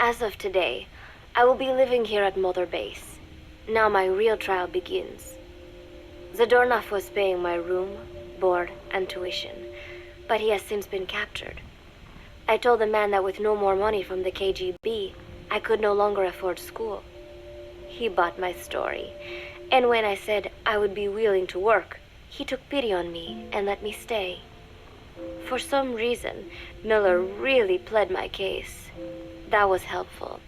As of today, I will be living here at Mother Base. Now my real trial begins. Zadornov was paying my room, board, and tuition, but he has since been captured. I told the man that with no more money from the KGB, I could no longer afford school. He bought my story, and when I said I would be willing to work, he took pity on me and let me stay. For some reason, Miller really pled my case. That was helpful,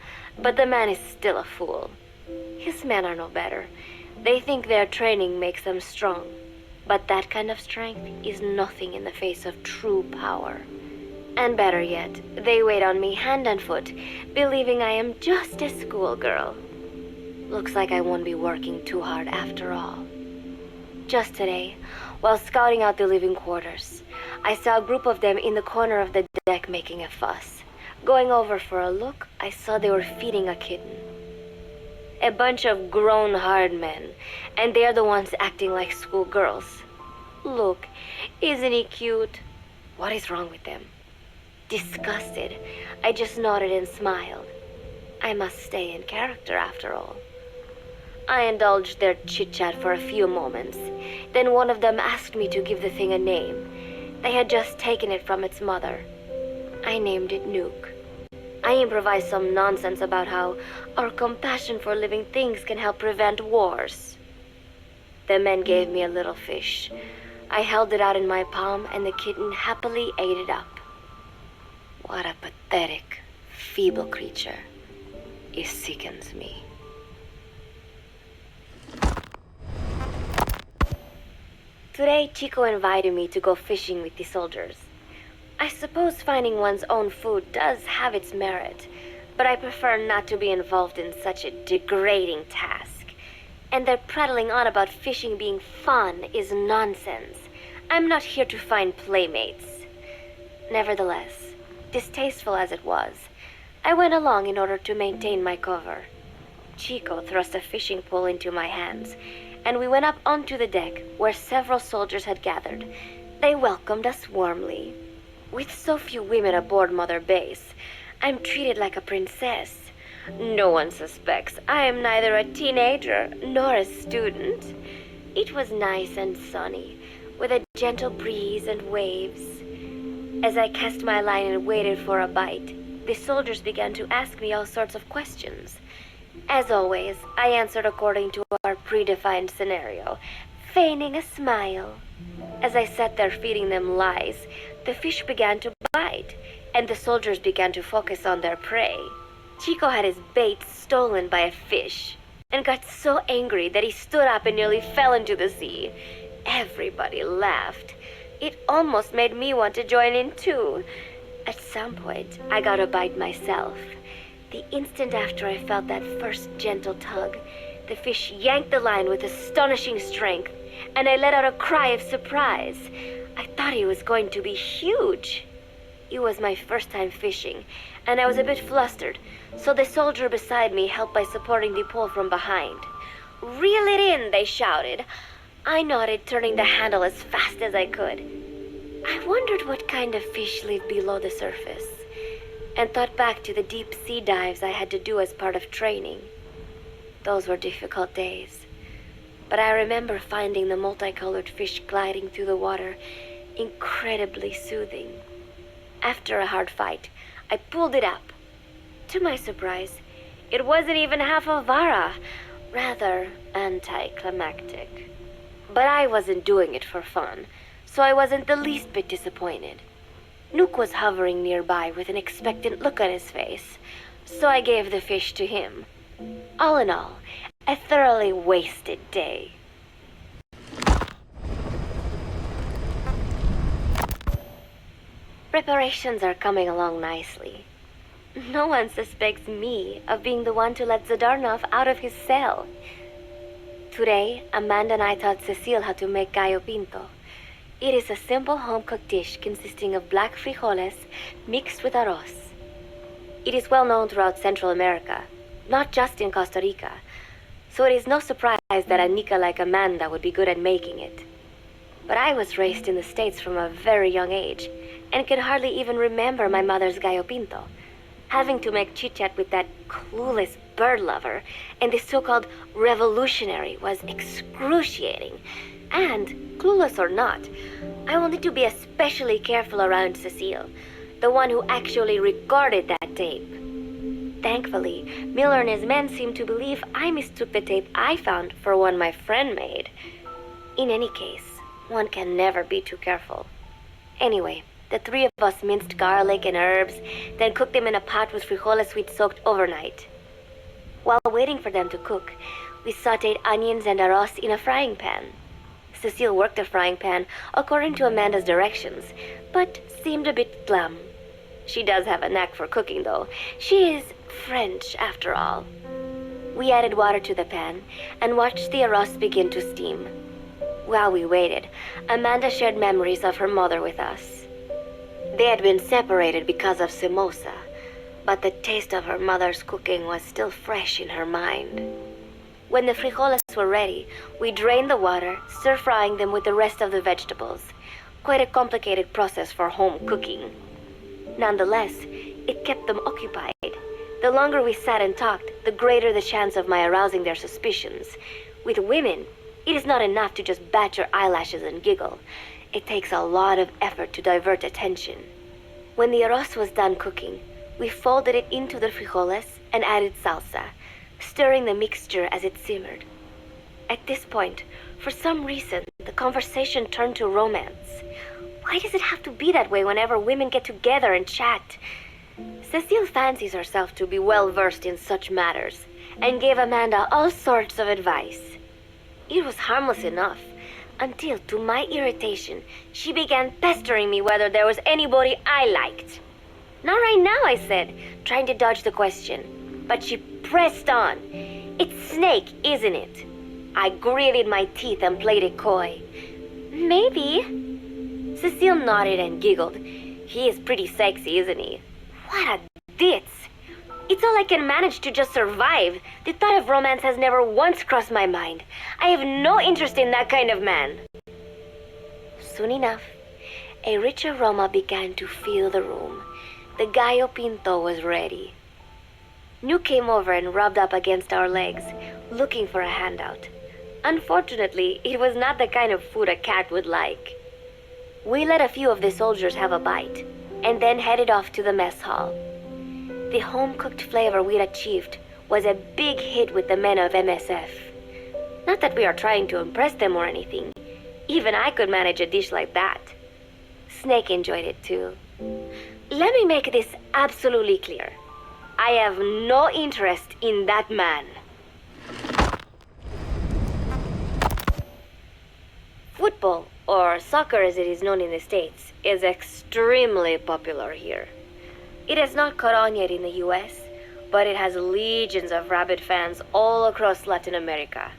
but the man is still a fool. His men are no better. They think their training makes them strong, but that kind of strength is nothing in the face of true power. And better yet, they wait on me hand and foot, believing I am just a schoolgirl. Looks like I won't be working too hard after all. Just today, while scouting out the living quarters, I saw a group of them in the corner of the deck making a fuss. Going over for a look, I saw they were feeding a kitten. A bunch of grown hard men, and they're the ones acting like schoolgirls. Look, isn't he cute? What is wrong with them? Disgusted, I just nodded and smiled. I must stay in character after all. I indulged their chit-chat for a few moments. Then one of them asked me to give the thing a name. They had just taken it from its mother. I named it Nuke. I improvised some nonsense about how our compassion for living things can help prevent wars. The men gave me a little fish. I held it out in my palm and the kitten happily ate it up. What a pathetic, feeble creature. It sickens me. Today, Chico invited me to go fishing with the soldiers. I suppose finding one's own food does have its merit, but I prefer not to be involved in such a degrading task. And their prattling on about fishing being fun is nonsense. I'm not here to find playmates. Nevertheless, distasteful as it was, I went along in order to maintain my cover. Chico thrust a fishing pole into my hands, and we went up onto the deck where several soldiers had gathered. They welcomed us warmly. With so few women aboard Mother Base, I'm treated like a princess. No one suspects I am neither a teenager nor a student. It was nice and sunny, with a gentle breeze and waves. As I cast my line and waited for a bite, the soldiers began to ask me all sorts of questions. As always, I answered according to our predefined scenario, feigning a smile. As I sat there feeding them lies, the fish began to bite, and the soldiers began to focus on their prey. Chico had his bait stolen by a fish, and got so angry that he stood up and nearly fell into the sea. Everybody laughed. It almost made me want to join in too. At some point, I got a bite myself. The instant after I felt that first gentle tug, the fish yanked the line with astonishing strength, and I let out a cry of surprise. I thought he was going to be huge. It was my first time fishing, and I was a bit flustered, so the soldier beside me helped by supporting the pole from behind. "Reel it in," they shouted. I nodded, turning the handle as fast as I could. I wondered what kind of fish lived below the surface, and thought back to the deep sea dives I had to do as part of training. Those were difficult days, but I remember finding the multicolored fish gliding through the water incredibly soothing. After a hard fight, I pulled it up. To my surprise, it wasn't even half a vara, rather anticlimactic. But I wasn't doing it for fun, so I wasn't the least bit disappointed. Nook was hovering nearby with an expectant look on his face, so I gave the fish to him. All in all, a thoroughly wasted day. Preparations are coming along nicely. No one suspects me of being the one to let Zadornov out of his cell. Today, Amanda and I taught Cecile how to make gallo pinto. It is a simple home-cooked dish consisting of black frijoles mixed with arroz. It is well known throughout Central America, not just in Costa Rica, so it is no surprise that a Nica like Amanda would be good at making it. But I was raised in the States from a very young age, and can hardly even remember my mother's gallo pinto. Having to make chit-chat with that clueless bird lover and the so-called revolutionary was excruciating. And, clueless or not, I will need to be especially careful around Cecile, the one who actually recorded that tape. Thankfully, Miller and his men seemed to believe I mistook the tape I found for one my friend made. In any case, one can never be too careful. Anyway, the three of us minced garlic and herbs, then cooked them in a pot with frijoles we'd soaked overnight. While waiting for them to cook, we sautéed onions and arroz in a frying pan. Cecile worked the frying pan according to Amanda's directions, but seemed a bit glum. She does have a knack for cooking, though. She is French, after all. We added water to the pan and watched the arroz begin to steam. While we waited, Amanda shared memories of her mother with us. They had been separated because of samosa, but the taste of her mother's cooking was still fresh in her mind. When the frijoles were ready, we drained the water, stir-frying them with the rest of the vegetables. Quite a complicated process for home cooking. Nonetheless, it kept them occupied. The longer we sat and talked, the greater the chance of my arousing their suspicions. With women, it is not enough to just bat your eyelashes and giggle. It takes a lot of effort to divert attention. When the arroz was done cooking, we folded it into the frijoles and added salsa, stirring the mixture as it simmered. At this point, for some reason, the conversation turned to romance. Why does it have to be that way whenever women get together and chat? Cecile fancies herself to be well-versed in such matters, and gave Amanda all sorts of advice. It was harmless enough, until, to my irritation, she began pestering me whether there was anybody I liked. Not right now, I said, trying to dodge the question. But she pressed on. It's Snake, isn't it? I gritted my teeth and played it coy. Maybe. Cecile nodded and giggled. He is pretty sexy, isn't he? What a ditz. It's all I can manage to just survive. The thought of romance has never once crossed my mind. I have no interest in that kind of man. Soon enough, a rich aroma began to fill the room. The gallo pinto was ready. New came over and rubbed up against our legs, looking for a handout. Unfortunately, it was not the kind of food a cat would like. We let a few of the soldiers have a bite, and then headed off to the mess hall. The home-cooked flavor we'd achieved was a big hit with the men of MSF. Not that we are trying to impress them or anything. Even I could manage a dish like that. Snake enjoyed it too. Let me make this absolutely clear. I have no interest in that man. Football, or soccer as it is known in the States, is extremely popular here. It has not caught on yet in the US, but it has legions of rabid fans all across Latin America.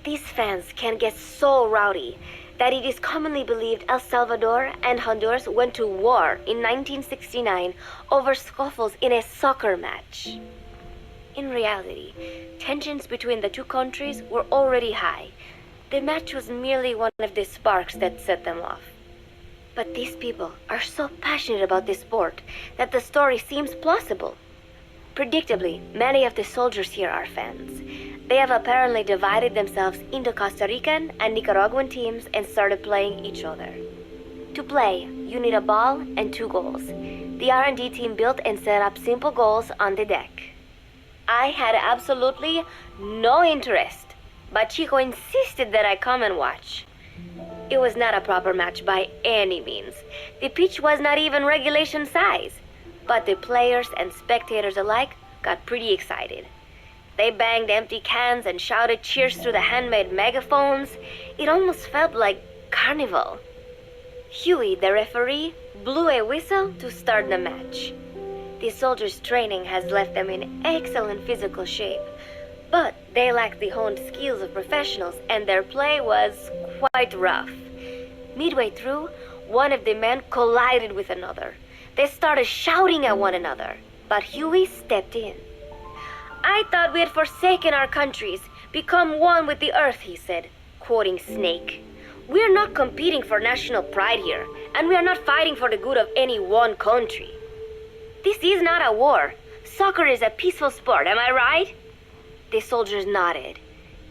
These fans can get so rowdy that it is commonly believed El Salvador and Honduras went to war in 1969 over scuffles in a soccer match. In reality, tensions between the two countries were already high. The match was merely one of the sparks that set them off. But these people are so passionate about this sport that the story seems plausible. Predictably, many of the soldiers here are fans. They have apparently divided themselves into Costa Rican and Nicaraguan teams and started playing each other. To play, you need a ball and 2 goals. The R&D team built and set up simple goals on the deck. I had absolutely no interest, but Chico insisted that I come and watch. It was not a proper match by any means. The pitch was not even regulation size, but the players and spectators alike got pretty excited. They banged empty cans and shouted cheers through the handmade megaphones. It almost felt like carnival. Huey, the referee, blew a whistle to start the match. The soldiers' training has left them in excellent physical shape, but they lacked the honed skills of professionals and their play was quite rough. Midway through, one of the men collided with another. They started shouting at one another, but Huey stepped in. I thought we had forsaken our countries, become one with the earth, he said, quoting Snake. We are not competing for national pride here, and we are not fighting for the good of any one country. This is not a war. Soccer is a peaceful sport, am I right? The soldiers nodded.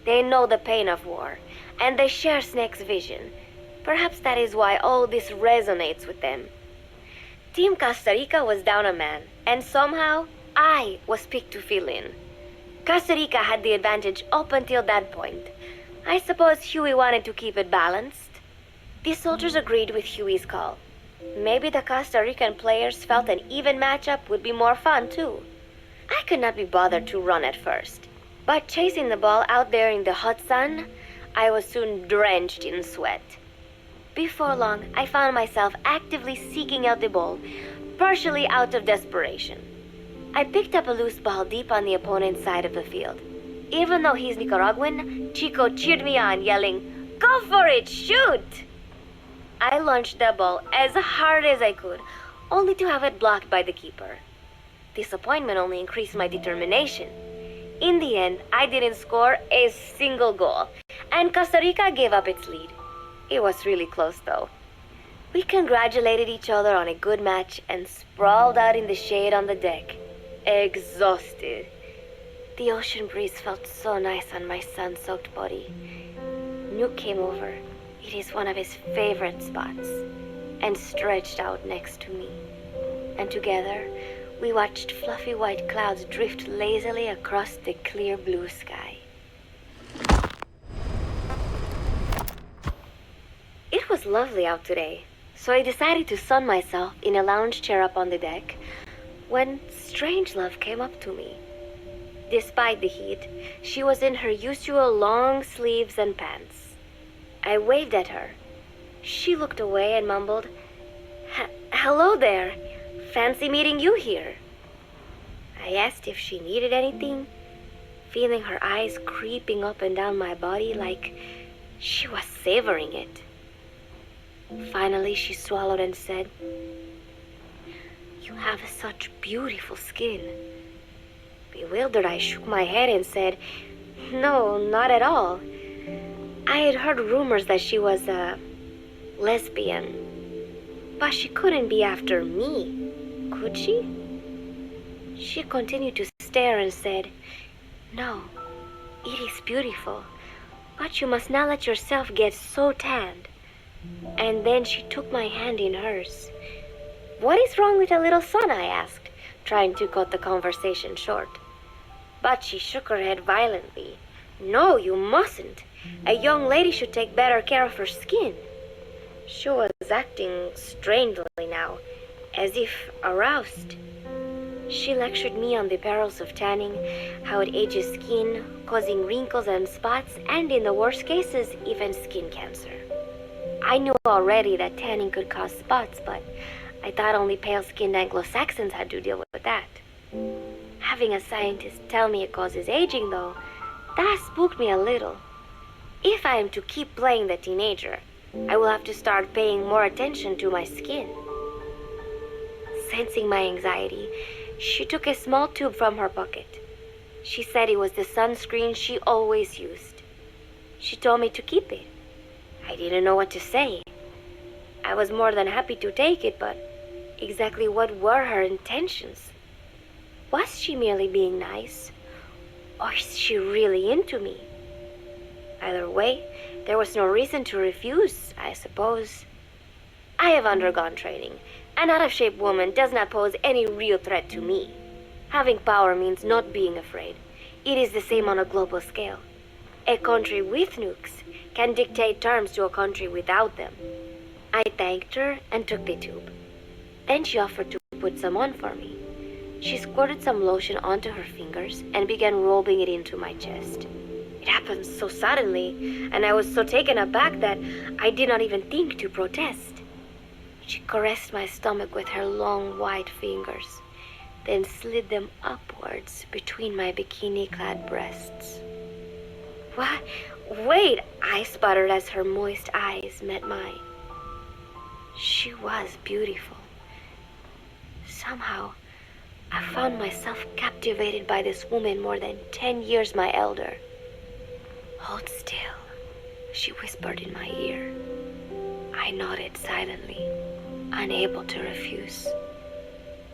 They know the pain of war, and they share Snake's vision. Perhaps that is why all this resonates with them. Team Costa Rica was down a man, and somehow I was picked to fill in. Costa Rica had the advantage up until that point. I suppose Huey wanted to keep it balanced. The soldiers agreed with Huey's call. Maybe the Costa Rican players felt an even matchup would be more fun too. I could not be bothered to run at first, but chasing the ball out there in the hot sun, I was soon drenched in sweat. Before long, I found myself actively seeking out the ball, partially out of desperation. I picked up a loose ball deep on the opponent's side of the field. Even though he's Nicaraguan, Chico cheered me on, yelling, "Go for it, shoot!" I launched the ball as hard as I could, only to have it blocked by the keeper. Disappointment only increased my determination. In the end, I didn't score a single goal, and Costa Rica gave up its lead. It was really close, though. We congratulated each other on a good match and sprawled out in the shade on the deck, exhausted. The ocean breeze felt so nice on my sun-soaked body. Nuke came over. It is one of his favorite spots, and stretched out next to me. And together, we watched fluffy white clouds drift lazily across the clear blue sky. It was lovely out today, so I decided to sun myself in a lounge chair up on the deck when Strangelove came up to me. Despite the heat, she was in her usual long sleeves and pants. I waved at her. She looked away and mumbled, "Hello there. Fancy meeting you here." I asked if she needed anything, feeling her eyes creeping up and down my body like she was savoring it. Finally, she swallowed and said, "You have such beautiful skin." Bewildered, I shook my head and said, "No, not at all. I had heard rumors that she was a lesbian, but she couldn't be after me, could she?" She continued to stare and said, "No, it is beautiful, but you must not let yourself get so tanned." And then she took my hand in hers. "What is wrong with a little sun?" I asked, trying to cut the conversation short. But she shook her head violently. "No, you mustn't. A young lady should take better care of her skin." She was acting strangely now, as if aroused. She lectured me on the perils of tanning, how it ages skin, causing wrinkles and spots, and in the worst cases, even skin cancer. I knew already that tanning could cause spots, but I thought only pale-skinned Anglo-Saxons had to deal with that. Having a scientist tell me it causes aging, though, that spooked me a little. If I am to keep playing the teenager, I will have to start paying more attention to my skin. Sensing my anxiety, she took a small tube from her pocket. She said it was the sunscreen she always used. She told me to keep it. I didn't know what to say. I was more than happy to take it, but exactly what were her intentions? Was she merely being nice? Or is she really into me? Either way, there was no reason to refuse, I suppose. I have undergone training. An out-of-shape woman does not pose any real threat to me. Having power means not being afraid. It is the same on a global scale. A country with nukes can dictate terms to a country without them. I thanked her and took the tube. Then she offered to put some on for me. She squirted some lotion onto her fingers and began rubbing it into my chest. It happened so suddenly, and I was so taken aback that I did not even think to protest. She caressed my stomach with her long white fingers, then slid them upwards between my bikini-clad breasts. "What? Wait," I sputtered as her moist eyes met mine. She was beautiful. Somehow, I found myself captivated by this woman more than 10 years my elder. "Hold still," she whispered in my ear. I nodded silently, unable to refuse.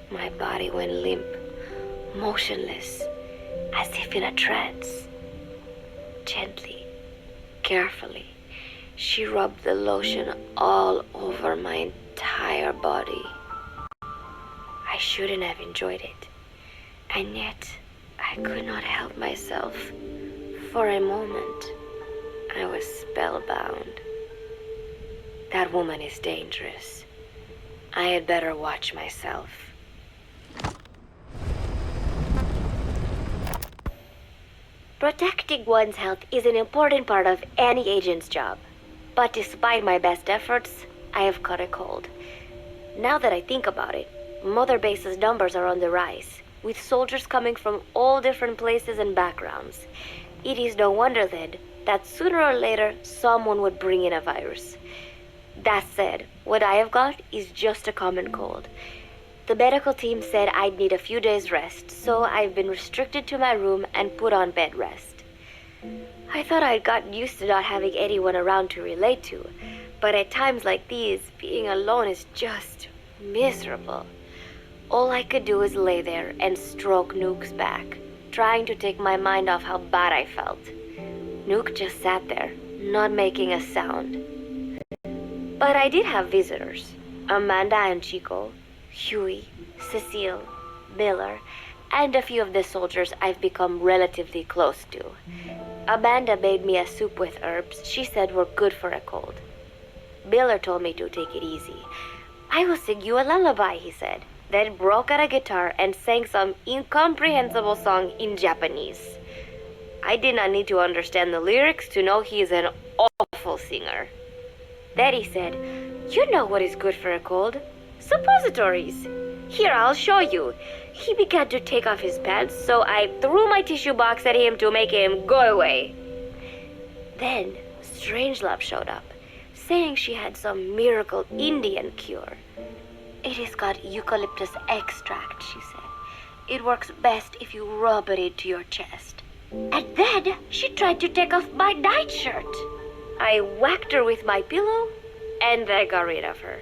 My body went limp, motionless, as if in a trance. Gently, carefully, she rubbed the lotion all over my entire body. I shouldn't have enjoyed it, and yet I could not help myself. For a moment, I was spellbound. That woman is dangerous. I had better watch myself. Protecting one's health is an important part of any agent's job. But despite my best efforts, I have caught a cold. Now that I think about it, Mother Base's numbers are on the rise, with soldiers coming from all different places and backgrounds. It is no wonder then that sooner or later someone would bring in a virus. That said, what I have got is just a common cold. The medical team said I'd need a few days rest, so I've been restricted to my room and put on bed rest. I thought I'd gotten used to not having anyone around to relate to, but at times like these, being alone is just miserable. All I could do was lay there and stroke Nook's back, trying to take my mind off how bad I felt. Nook just sat there, not making a sound. But I did have visitors. Amanda and Chico, Huey, Cecile, Miller, and a few of the soldiers I've become relatively close to. Amanda made me a soup with herbs she said were good for a cold. Miller told me to take it easy. I will sing you a lullaby, he said, then broke out a guitar and sang some incomprehensible song in Japanese. I did not need to understand the lyrics to know he is an awful singer. Then he said, "You know what is good for a cold? Suppositories. Here, I'll show you." He began to take off his pants, so I threw my tissue box at him to make him go away. Then Strangelove showed up, saying she had some miracle Indian cure. "It is got eucalyptus extract," she said. "It works best if you rub it into your chest." And then she tried to take off my nightshirt. I whacked her with my pillow, and I got rid of her.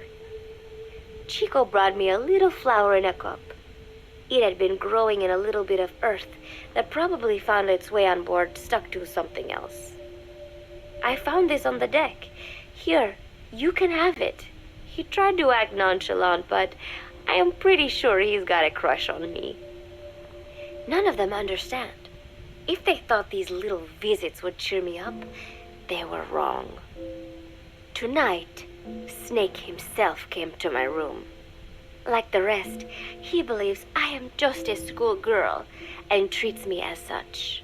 Chico brought me a little flower in a cup. It had been growing in a little bit of earth that probably found its way on board, stuck to something else. "I found this on the deck. Here, you can have it." He tried to act nonchalant, but I am pretty sure he's got a crush on me. None of them understand. If they thought these little visits would cheer me up, they were wrong. Tonight, Snake himself came to my room. Like the rest, he believes I am just a schoolgirl and treats me as such.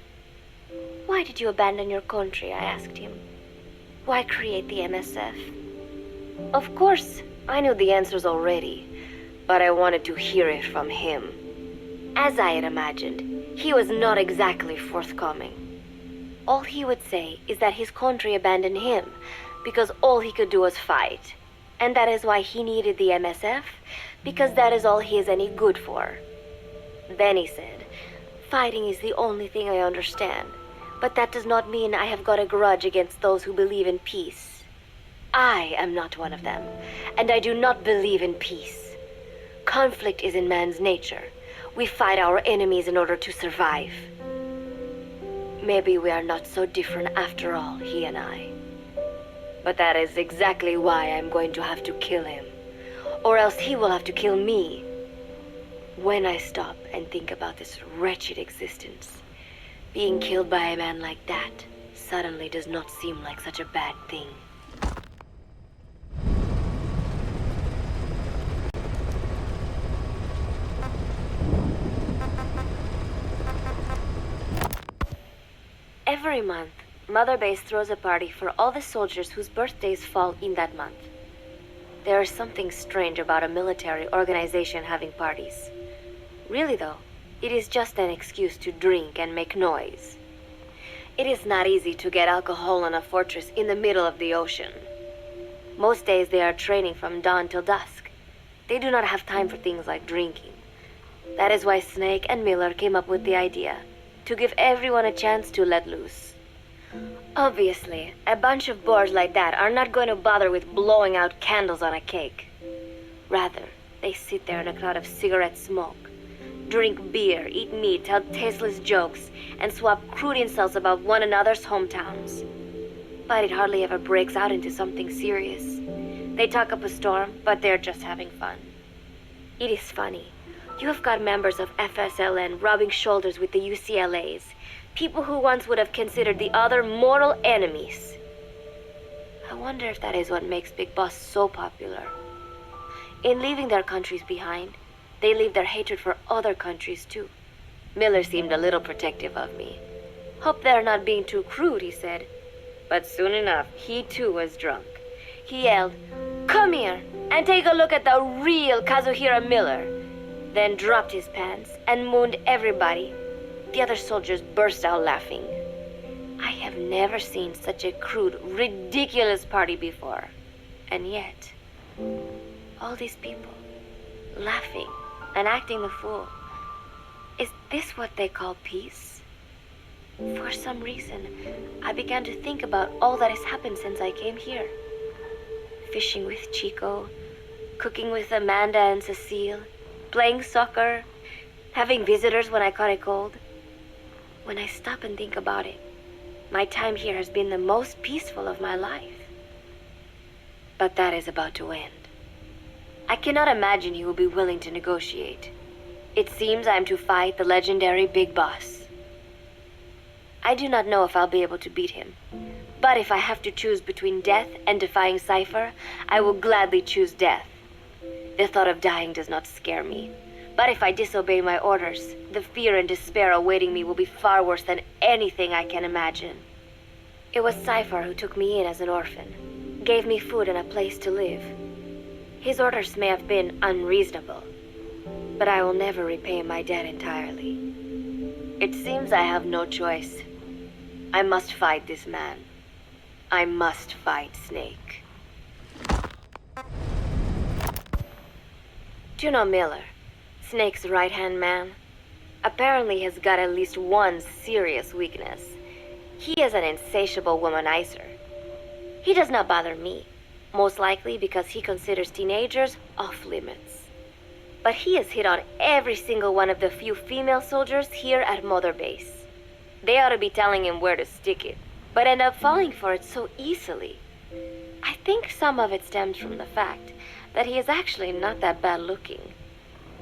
"Why did you abandon your country?" I asked him. "Why create the MSF?" Of course, I knew the answers already, but I wanted to hear it from him. As I had imagined, he was not exactly forthcoming. All he would say is that his country abandoned him because all he could do was fight, and that is why he needed the MSF, because that is all he is any good for. Then he said, "Fighting is the only thing I understand, but that does not mean I have got a grudge against those who believe in peace. I am not one of them, and I do not believe in peace. Conflict is in man's nature. We fight our enemies in order to survive." Maybe we are not so different after all, he and I. But that is exactly why I'm going to have to kill him, or else he will have to kill me. When I stop and think about this wretched existence, being killed by a man like that suddenly does not seem like such a bad thing. Every month, Mother Base throws a party for all the soldiers whose birthdays fall in that month. There is something strange about a military organization having parties. Really though, it is just an excuse to drink and make noise. It is not easy to get alcohol on a fortress in the middle of the ocean. Most days they are training from dawn till dusk. They do not have time for things like drinking. That is why Snake and Miller came up with the idea to give everyone a chance to let loose. Obviously, a bunch of bores like that are not going to bother with blowing out candles on a cake. Rather, They sit there in a cloud of cigarette smoke, drink beer, eat meat, tell tasteless jokes, and swap crude insults about one another's hometowns. But it hardly ever breaks out into something serious. They talk up a storm, but they're just having fun. It is funny. You have got members of FSLN rubbing shoulders with the UCLAs, people who once would have considered the other mortal enemies. I wonder if that is what makes Big Boss so popular. In leaving their countries behind, they leave their hatred for other countries too. Miller seemed a little protective of me. Hope they're not being too crude, he said. But soon enough, he too was drunk. He yelled, "Come here and take a look at the real Kazuhira Miller," then dropped his pants and mooned everybody. The other soldiers burst out laughing. I have never seen such a crude, ridiculous party before. And yet, all these people, laughing and acting the fool. Is this what they call peace? For some reason, I began to think about all that has happened since I came here. Fishing with Chico, cooking with Amanda and Cecile, playing soccer, having visitors when I caught a cold. When I stop and think about it, my time here has been the most peaceful of my life. But that is about to end. I cannot imagine he will be willing to negotiate. It seems I am to fight the legendary Big Boss. I do not know if I'll be able to beat him, but if I have to choose between death and defying Cypher, I will gladly choose death. The thought of dying does not scare me, but if I disobey my orders, the fear and despair awaiting me will be far worse than anything I can imagine. It was Cypher who took me in as an orphan, gave me food and a place to live. His orders may have been unreasonable, but I will never repay my debt entirely. It seems I have no choice. I must fight this man. I must fight Snake. Do you know Miller, Snake's right-hand man? Apparently has got at least one serious weakness. He is an insatiable womanizer. He does not bother me, most likely because he considers teenagers off limits. But he has hit on every single one of the few female soldiers here at Mother Base. They ought to be telling him where to stick it, but end up falling for it so easily. I think some of it stems from the fact that he is actually not that bad looking.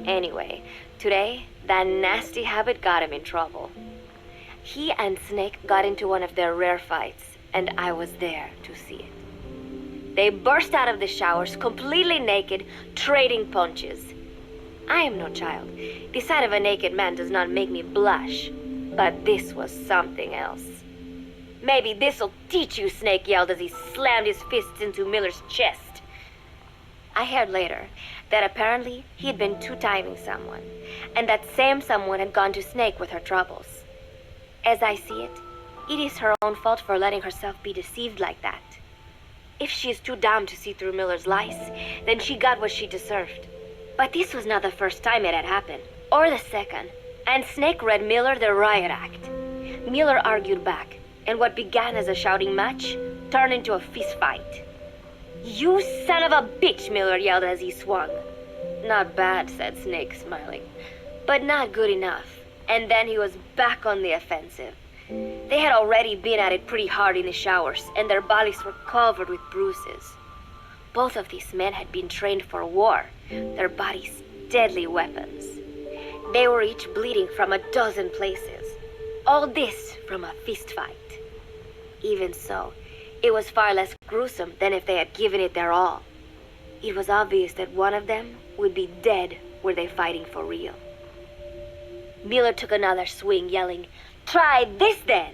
Anyway, today, that nasty habit got him in trouble. He and Snake got into one of their rare fights, and I was there to see it. They burst out of the showers, completely naked, trading punches. I am no child. The sight of a naked man does not make me blush, but this was something else. "Maybe this'll teach you," Snake yelled as he slammed his fists into Miller's chest. I heard later that apparently he'd been two-timing someone, and that same someone had gone to Snake with her troubles. As I see it, it is her own fault for letting herself be deceived like that. If she is too dumb to see through Miller's lies, then she got what she deserved. But this was not the first time it had happened, or the second, and Snake read Miller the riot act. Miller argued back, and what began as a shouting match turned into a fist fight. "You son of a bitch," Miller yelled as he swung. "Not bad," said Snake, smiling, "but not good enough." And then he was back on the offensive. They had already been at it pretty hard in the showers, and their bodies were covered with bruises. Both of these men had been trained for war, their bodies deadly weapons. They were each bleeding from a dozen places. All this from a fist fight. Even so, it was far less gruesome than if they had given it their all. It was obvious that one of them would be dead were they fighting for real. Miller took another swing, yelling, "Try this then!"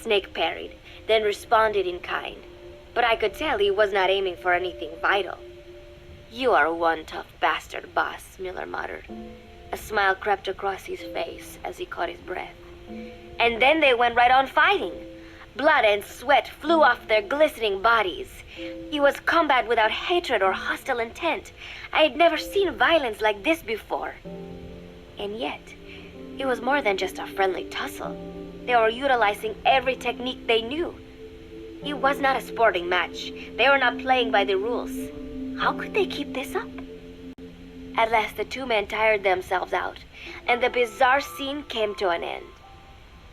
Snake parried, then responded in kind, but I could tell he was not aiming for anything vital. "You are one tough bastard, boss," Miller muttered. A smile crept across his face as he caught his breath. And then they went right on fighting. Blood and sweat flew off their glistening bodies. It was combat without hatred or hostile intent. I had never seen violence like this before. And yet, it was more than just a friendly tussle. They were utilizing every technique they knew. It was not a sporting match. They were not playing by the rules. How could they keep this up? At last the two men tired themselves out, and the bizarre scene came to an end.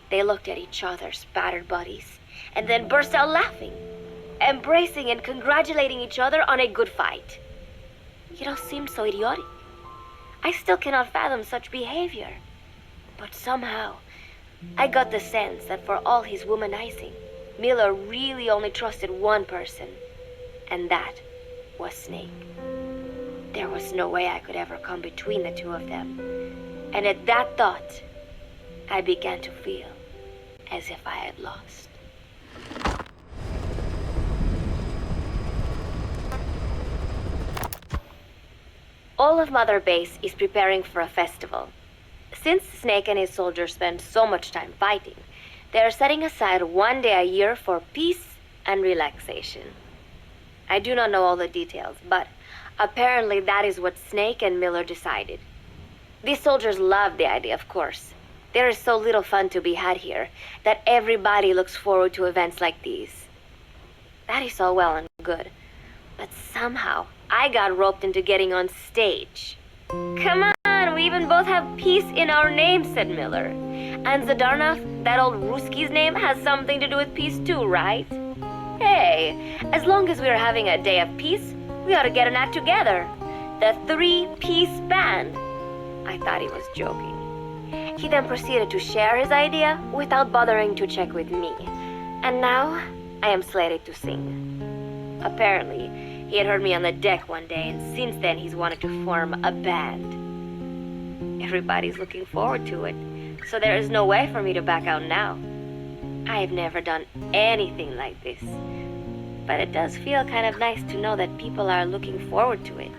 They looked at each other's battered bodies, and then burst out laughing, embracing and congratulating each other on a good fight. It all seemed so idiotic. I still cannot fathom such behavior. But somehow, I got the sense that for all his womanizing, Miller really only trusted one person, and that was Snake. There was no way I could ever come between the two of them, and at that thought, I began to feel as if I had lost. All of Mother Base is preparing for a festival. Since Snake and his soldiers spend so much time fighting, they are setting aside one day a year for peace and relaxation. I do not know all the details, but apparently that is what Snake and Miller decided. These soldiers love the idea, of course. There is so little fun to be had here that everybody looks forward to events like these. That is all well and good, but somehow I got roped into getting on stage. Come on, we even both have peace in our names, said Miller. And Zadarnov, that old Ruski's name, has something to do with peace too, right? Hey, as long as we are having a day of peace, we ought to get an act together. The Three-Piece Band. I thought he was joking. He then proceeded to share his idea without bothering to check with me. And now, I am slated to sing. Apparently, he had heard me on the deck one day, and since then he's wanted to form a band. Everybody's looking forward to it, so there is no way for me to back out now. I've never done anything like this, but it does feel kind of nice to know that people are looking forward to it.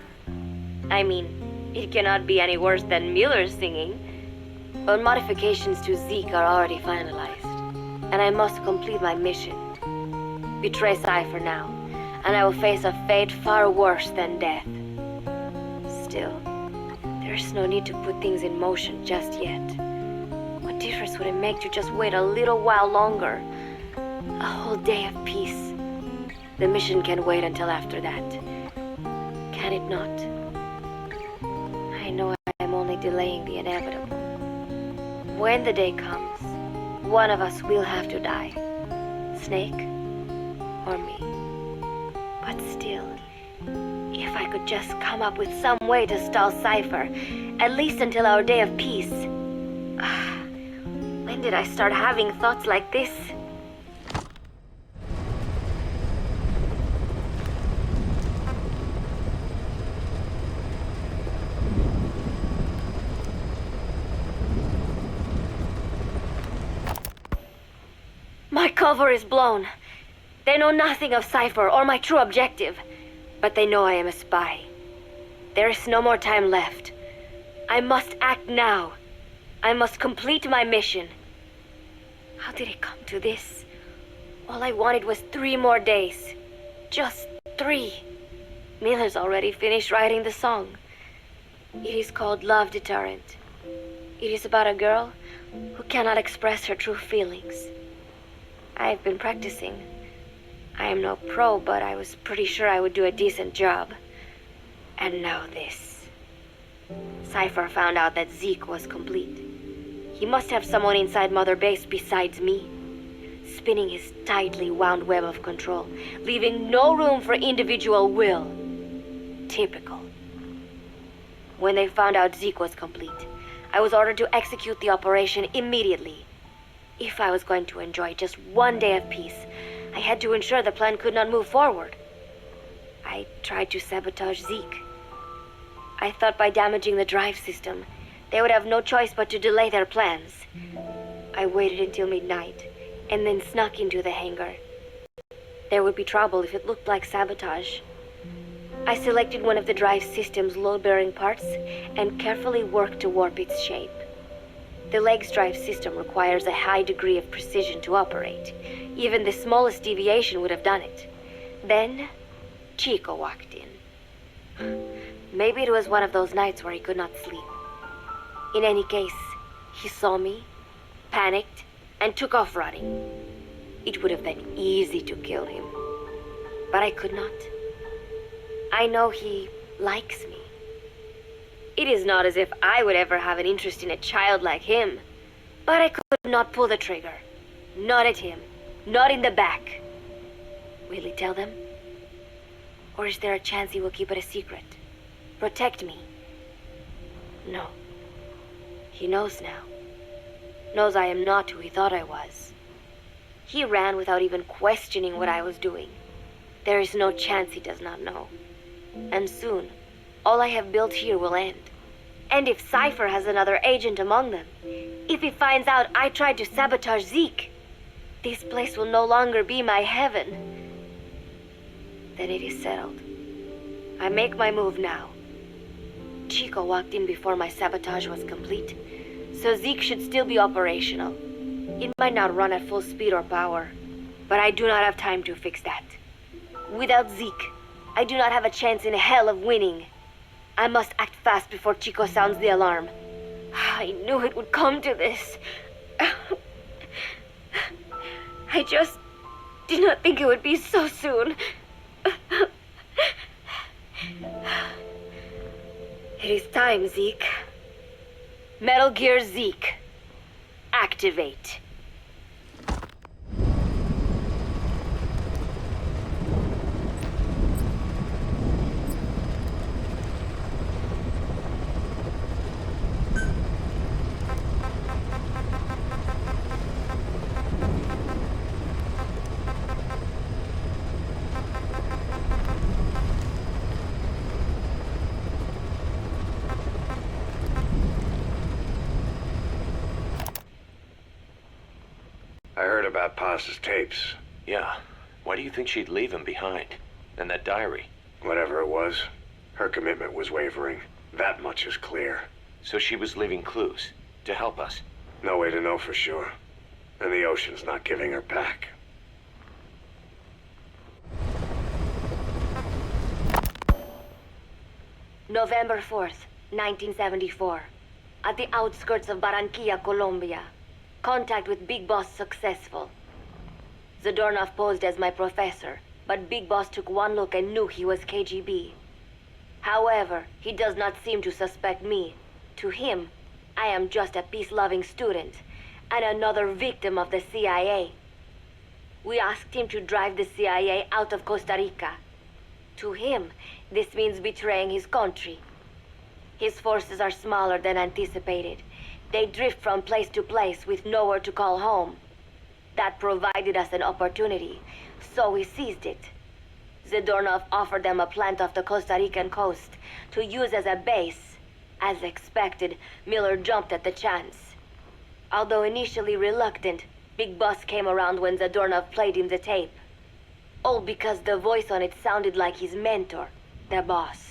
I mean, it cannot be any worse than Miller's singing, but modifications to Zeke are already finalized, and I must complete my mission. Betray Cypher now, and I will face a fate far worse than death. Still, there is no need to put things in motion just yet. What difference would it make to just wait a little while longer? A whole day of peace. The mission can wait until after that. Can it not? I know I'm only delaying the inevitable. When the day comes, one of us will have to die. Snake or me. But still, if I could just come up with some way to stall Cypher, at least until our day of peace. When did I start having thoughts like this? My cover is blown. They know nothing of Cypher or my true objective, but they know I am a spy. There is no more time left. I must act now. I must complete my mission. How did it come to this? All I wanted was 3 more days. Just 3. Miller's already finished writing the song. It is called Love Deterrent. It is about a girl who cannot express her true feelings. I have been practicing. I am no pro, but I was pretty sure I would do a decent job. And now this. Cypher found out that Zeke was complete. He must have someone inside Mother Base besides me, spinning his tightly wound web of control, leaving no room for individual will. Typical. When they found out Zeke was complete, I was ordered to execute the operation immediately. If I was going to enjoy just one day of peace, I had to ensure the plan could not move forward. I tried to sabotage Zeke. I thought by damaging the drive system, they would have no choice but to delay their plans. I waited until midnight, and then snuck into the hangar. There would be trouble if it looked like sabotage. I selected one of the drive system's load-bearing parts and carefully worked to warp its shape. The leg's drive system requires a high degree of precision to operate. Even the smallest deviation would have done it. Then, Chico walked in. Maybe it was one of those nights where he could not sleep. In any case, he saw me, panicked, and took off running. It would have been easy to kill him, but I could not. I know he likes me. It is not as if I would ever have an interest in a child like him. But I could not pull the trigger. Not at him. Not in the back. Will he tell them? Or is there a chance he will keep it a secret? Protect me? No. He knows now. Knows I am not who he thought I was. He ran without even questioning what I was doing. There is no chance he does not know. And soon, all I have built here will end. And if Cypher has another agent among them, if he finds out I tried to sabotage Zeke, this place will no longer be my heaven. Then it is settled. I make my move now. Chico walked in before my sabotage was complete, so Zeke should still be operational. It might not run at full speed or power, but I do not have time to fix that. Without Zeke, I do not have a chance in hell of winning. I must act fast before Chico sounds the alarm. I knew it would come to this. I just did not think it would be so soon. It is time, Zeke. Metal Gear Zeke. Activate. I heard about Paz's tapes. Yeah. Why do you think she'd leave him behind? And that diary? Whatever it was, her commitment was wavering. That much is clear. So she was leaving clues to help us. No way to know for sure. And the ocean's not giving her back. November 4th, 1974. At the outskirts of Barranquilla, Colombia. Contact with Big Boss successful. Zadornov posed as my professor, but Big Boss took one look and knew he was KGB. However, he does not seem to suspect me. To him, I am just a peace-loving student, and another victim of the CIA. We asked him to drive the CIA out of Costa Rica. To him, this means betraying his country. His forces are smaller than anticipated. They drift from place to place with nowhere to call home. That provided us an opportunity, so we seized it. Zadornov offered them a plant off the Costa Rican coast to use as a base. As expected, Miller jumped at the chance. Although initially reluctant, Big Boss came around when Zadornov played him the tape. All because the voice on it sounded like his mentor, the boss.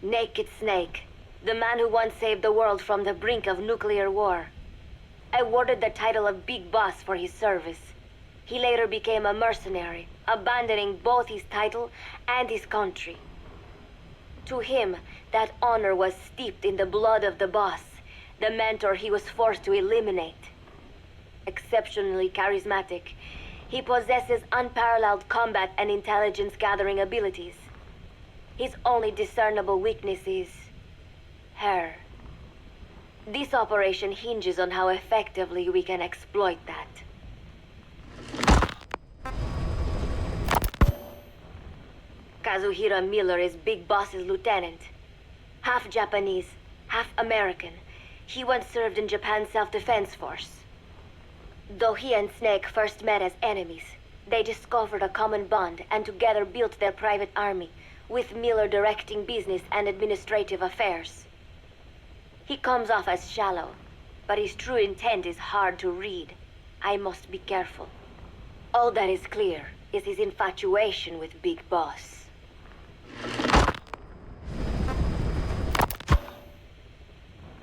Naked Snake, the man who once saved the world from the brink of nuclear war. Awarded the title of Big Boss for his service. He later became a mercenary, abandoning both his title and his country. To him, that honor was steeped in the blood of the boss, the mentor he was forced to eliminate. Exceptionally charismatic, he possesses unparalleled combat and intelligence-gathering abilities. His only discernible weakness is her. This operation hinges on how effectively we can exploit that. Kazuhira Miller is Big Boss's lieutenant. Half Japanese, half American. He once served in Japan's self-defense force. Though he and Snake first met as enemies, they discovered a common bond and together built their private army, with Miller directing business and administrative affairs. He comes off as shallow, but his true intent is hard to read. I must be careful. All that is clear is his infatuation with Big Boss.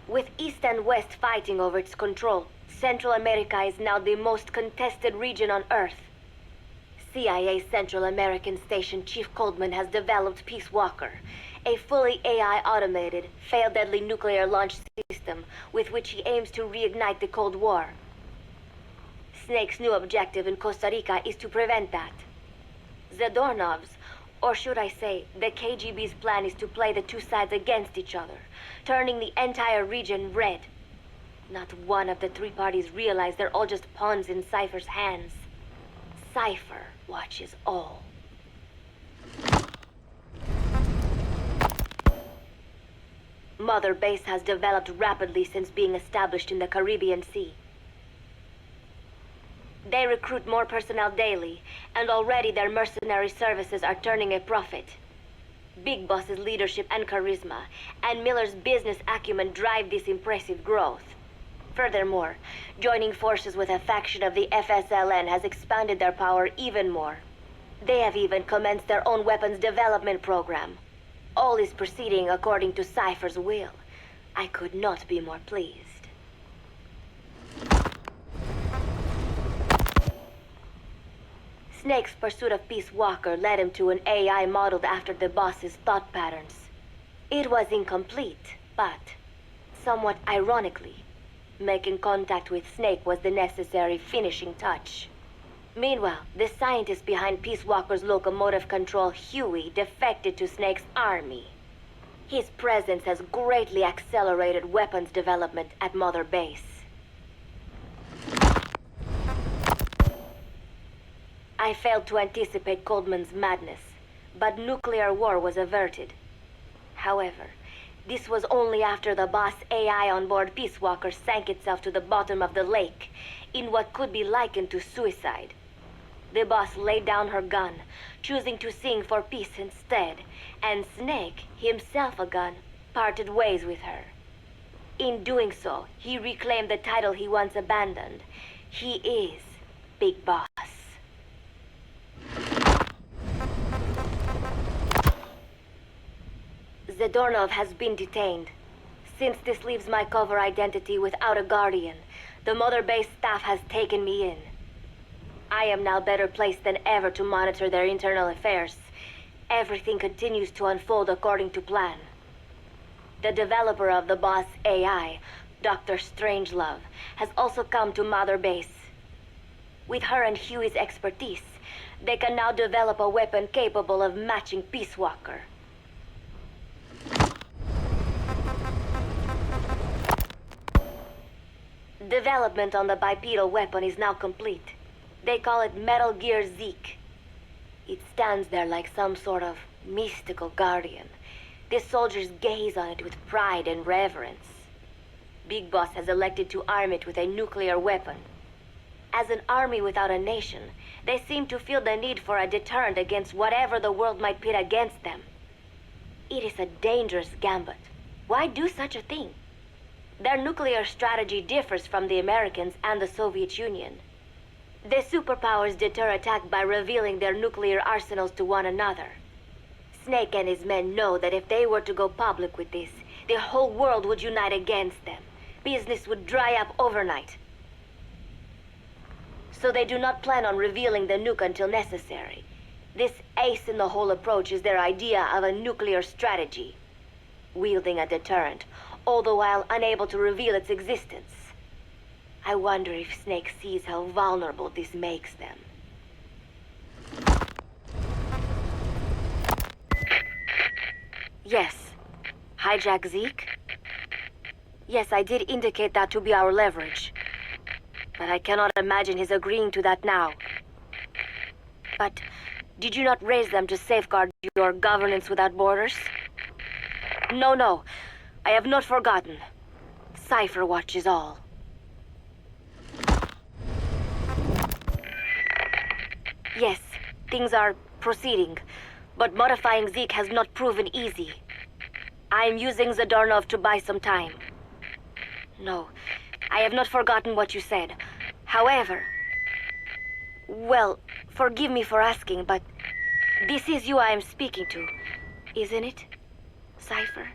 With East and West fighting over its control, Central America is now the most contested region on Earth. CIA Central American Station Chief Coldman has developed Peace Walker, a fully AI automated, fail-deadly nuclear launch system with which he aims to reignite the Cold War. Snake's new objective in Costa Rica is to prevent that. Zadornov's, or should I say, the KGB's plan is to play the two sides against each other, turning the entire region red. Not one of the three parties realize they're all just pawns in Cypher's hands. Cypher watches all. Mother Base has developed rapidly since being established in the Caribbean Sea. They recruit more personnel daily, and already their mercenary services are turning a profit. Big Boss's leadership and charisma, and Miller's business acumen drive this impressive growth. Furthermore, joining forces with a faction of the FSLN has expanded their power even more. They have even commenced their own weapons development program. All is proceeding according to Cypher's will. I could not be more pleased. Snake's pursuit of Peace Walker led him to an AI modeled after the boss's thought patterns. It was incomplete, but somewhat ironically, making contact with Snake was the necessary finishing touch. Meanwhile, the scientist behind Peace Walker's locomotive control, Huey, defected to Snake's army. His presence has greatly accelerated weapons development at Mother Base. I failed to anticipate Coldman's madness, but nuclear war was averted. However, this was only after the boss AI on board Peace Walker sank itself to the bottom of the lake, in what could be likened to suicide. The boss laid down her gun, choosing to sing for peace instead, and Snake, himself a gun, parted ways with her. In doing so, he reclaimed the title he once abandoned. He is Big Boss. Zadornov has been detained. Since this leaves my cover identity without a guardian, the Mother Base staff has taken me in. I am now better placed than ever to monitor their internal affairs. Everything continues to unfold according to plan. The developer of the boss AI, Dr. Strangelove, has also come to Mother Base. With her and Huey's expertise, they can now develop a weapon capable of matching Peace Walker. Development on the bipedal weapon is now complete. They call it Metal Gear Zeke. It stands there like some sort of mystical guardian. The soldiers gaze on it with pride and reverence. Big Boss has elected to arm it with a nuclear weapon. As an army without a nation, they seem to feel the need for a deterrent against whatever the world might pit against them. It is a dangerous gambit. Why do such a thing? Their nuclear strategy differs from the Americans and the Soviet Union. The superpowers deter attack by revealing their nuclear arsenals to one another. Snake and his men know that if they were to go public with this, the whole world would unite against them. Business would dry up overnight. So they do not plan on revealing the nuke until necessary. This ace-in-the-hole approach is their idea of a nuclear strategy. Wielding a deterrent, all the while unable to reveal its existence. I wonder if Snake sees how vulnerable this makes them. Yes. Hijack Zeke? Yes, I did indicate that to be our leverage. But I cannot imagine his agreeing to that now. But did you not raise them to safeguard your governance without borders? No. I have not forgotten. Cypher watches all. Yes, things are proceeding, but modifying Zeke has not proven easy. I am using Zadornov to buy some time. No, I have not forgotten what you said. However, well, forgive me for asking, but this is you I am speaking to, isn't it, Cypher?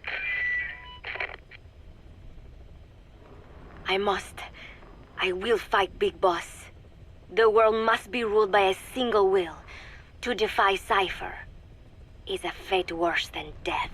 I will fight Big Boss. The world must be ruled by a single will. To defy Cypher is a fate worse than death.